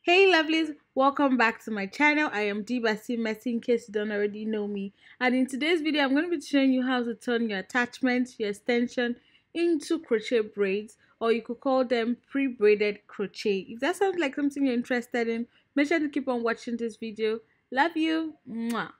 Hey lovelies, welcome back to my channel. I am Dibasi Messi in case you don't already know me. And in today's video, I'm going to be showing you how to turn your attachments, your extension into crochet braids, or you could call them pre-braided crochet. If that sounds like something you're interested in, make sure to keep on watching this video. Love you. Mwah.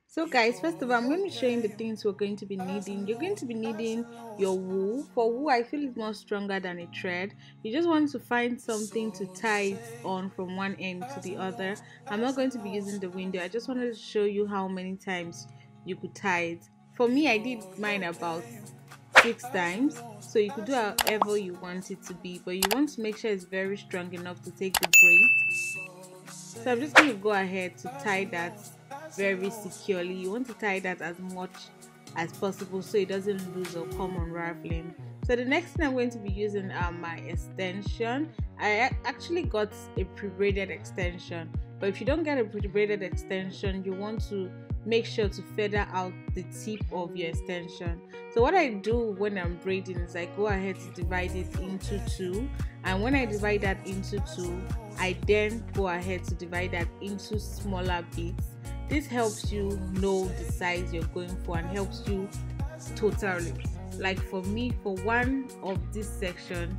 So guys, first of all, I'm going to be showing the things we're going to be needing. You're going to be needing your wool. For wool, I feel it's more stronger than a thread. You just want to find something to tie it on from one end to the other. I'm not going to be using the window. I just wanted to show you how many times you could tie it. For me, I did mine about 6 times. So you could do however you want it to be, but you want to make sure it's very strong enough to take the braid. So I'm just going to go ahead to tie that very securely. You want to tie that as much as possible so it doesn't lose or come unraveling. So the next thing I'm going to be using are my extension. I actually got a pre-braided extension, but if you don't get a pre-braided extension, you want to make sure to feather out the tip of your extension. So what I do when I'm braiding is I go ahead to divide it into 2, and when I divide that into 2, I then go ahead to divide that into smaller bits. This helps you know the size you're going for and helps you totally. Like for me, for one of this section,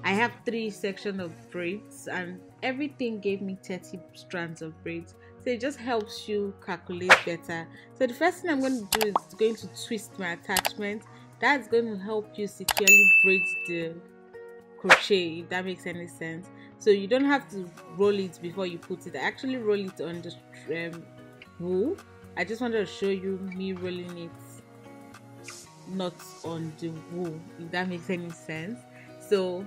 I have 3 sections of braids and everything gave me 30 strands of braids. So it just helps you calculate better. So the first thing I'm going to do is going to twist my attachment. That's going to help you securely braid the crochet, if that makes any sense. So you don't have to roll it before you put it. I actually roll it on the wool. I just wanted to show you me rolling it, not on the wool, if that makes any sense. So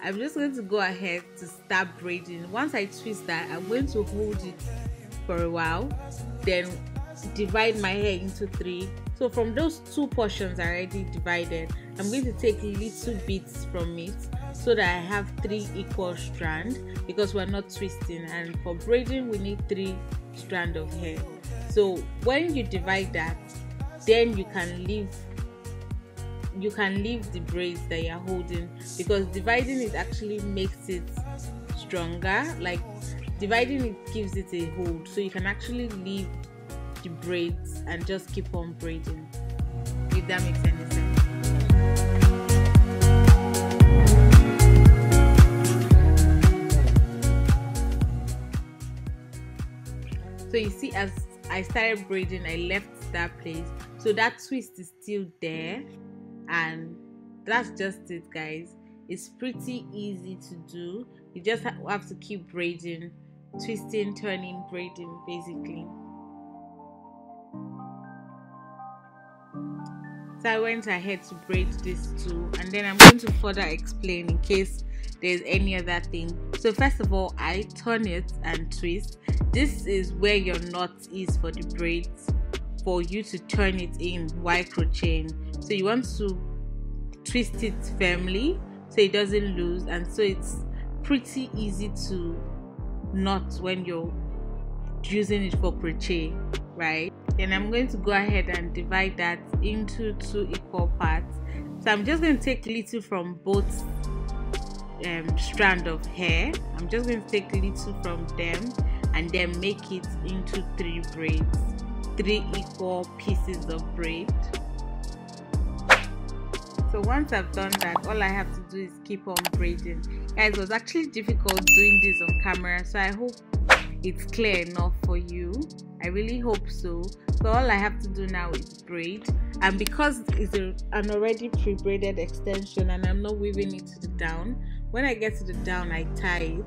I'm just going to go ahead to start braiding. Once I twist that, I'm going to hold it for a while, then divide my hair into 3. So from those 2 portions I already divided, I'm going to take little bits from it so that I have 3 equal strands, because we're not twisting, and for braiding we need 3 strands of hair. So when you divide that, then you can leave the braids that you're holding, because dividing it actually makes it stronger. Like dividing it gives it a hold, so you can actually leave the braids and just keep on braiding, if that makes any sense. So you see, as I started braiding, I left that place, so that twist is still there, and that's just it, guys. It's pretty easy to do. You just have to keep braiding, twisting, turning, braiding, basically. So I went ahead to braid this too, and then I'm going to further explain in case there's any other thing. So first of all, I turn it and twist. This is where your knot is for the braids, for you to turn it in while crocheting. So you want to twist it firmly so it doesn't lose, and so it's pretty easy to knot when you're using it for crochet, right? Then I'm going to go ahead and divide that into 2 equal parts. So I'm just going to take little from both strand of hair. I'm just going to take little from them and then make it into 3 braids, 3 equal pieces of braid. So once I've done that, all I have to do is keep on braiding. Guys, it was actually difficult doing this on camera, so I hope it's clear enough for you. I really hope so. So all I have to do now is braid, and because it's an already pre-braided extension and I'm not weaving it to the down, when I get to the down I tie it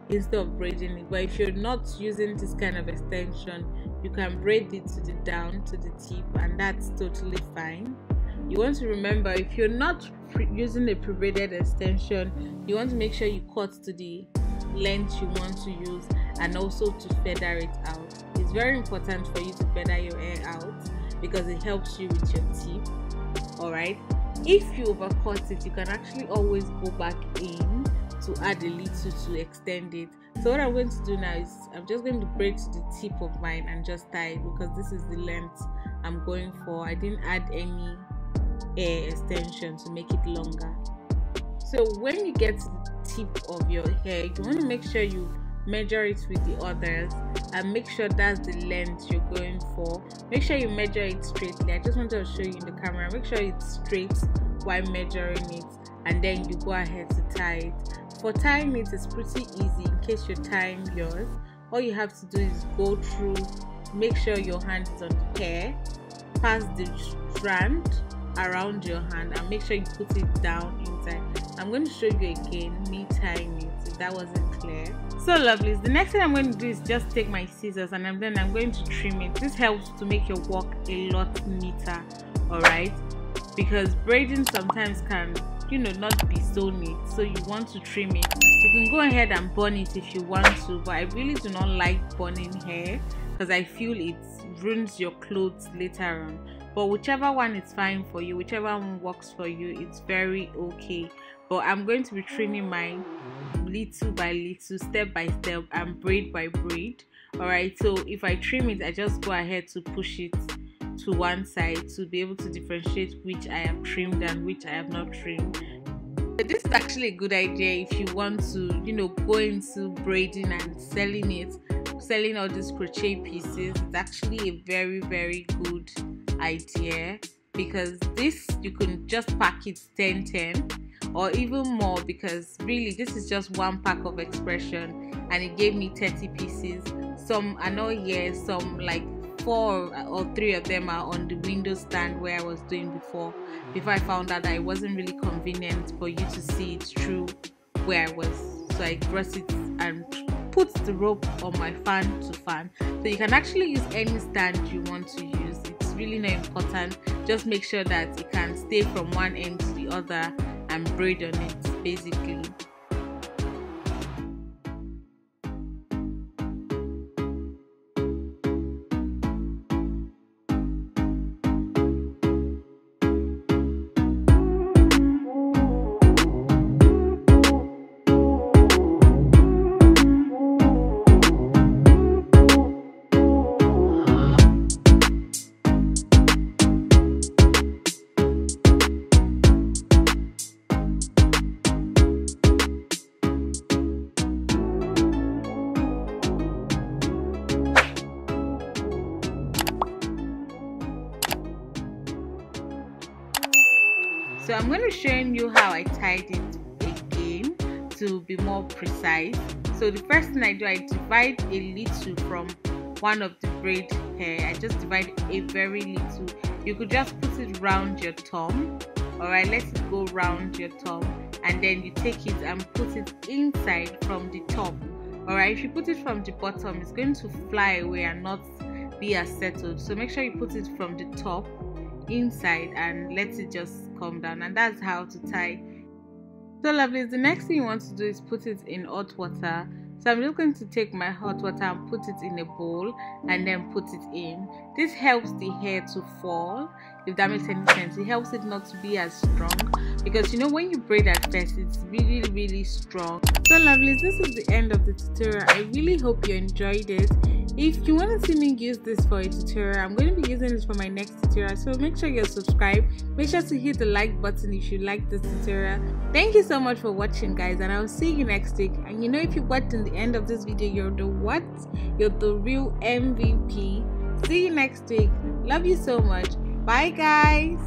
instead of braiding it. But if you're not using this kind of extension, you can braid it to the down, to the tip, and that's totally fine. You want to remember, if you're not using a pre-braided extension, you want to make sure you cut to the length you want to use, and also to feather it out. It's very important for you to feather your hair out because it helps you with your tip. Alright, if you overcut it, you can actually always go back in to add a little to extend it, So what I'm going to do now is I'm just going to braid to the tip of mine and just tie it, because this is the length I'm going for. I didn't add any hair extension to make it longer. So when you get to the tip of your hair, you want to make sure you measure it with the others and make sure that's the length you're going for. Make sure you measure it straightly. I just wanted to show you in the camera. Make sure it's straight while measuring it, and then you go ahead to tie it. For tying it, it's pretty easy. In case you're tying yours, all you have to do is go through, make sure your hand is on the hair, pass the strand around your hand, and make sure you put it down inside. I'm going to show you again me tying it if that wasn't clear. So lovelies, the next thing I'm going to do is just take my scissors and then I'm going to trim it. This helps to make your work a lot neater, alright, because braiding sometimes can, you know, not be so neat, so you want to trim it. You can go ahead and bun it if you want to, but I really do not like bunning hair because I feel it ruins your clothes later on. But whichever one is fine for you, whichever one works for you, it's very okay. But I'm going to be trimming mine little by little, step by step, and braid by braid. Alright, so if I trim it, I just go ahead to push it to one side to be able to differentiate which I have trimmed and which I have not trimmed. But this is actually a good idea if you want to, you know, go into braiding and selling all these crochet pieces. It's actually a very good idea, because this you can just pack it 10-10 or even more, because really this is just one pack of expression and it gave me 30 pieces. Some are not here, some like 4 or 3 of them are on the window stand where I was doing before I found out that it wasn't really convenient for you to see it through where I was. So I brought it and put the rope on my fan to fan. So you can actually use any stand you want to use. It's really not important. Just make sure that it can stay from one end to the other and braid on it, basically. So I'm going to show you how I tied it again to be more precise. So the first thing I do, I divide a little from one of the braid hair. I just divide a very little. You could just put it round your thumb. Alright, let it go round your thumb, and then you take it and put it inside from the top. Alright, if you put it from the bottom, it's going to fly away and not be as settled. So make sure you put it from the top inside and let it just come down, and that's how to tie. So lovely, the next thing you want to do is put it in hot water. So I'm just going to take my hot water and put it in a bowl and then put it in. This helps the hair to fall, if that makes any sense. It helps it not to be as strong, because you know when you braid at first it's really strong. So lovely, this is the end of the tutorial. I really hope you enjoyed it. If you want to see me use this for a tutorial, I'm going to be using this for my next tutorial, so make sure you're subscribed. Make sure to hit the like button if you like this tutorial. Thank you so much for watching, guys, and I'll see you next week. And you know, if you watched in the end of this video, you're the what? You're the real MVP. See you next week. Love you so much. Bye, guys.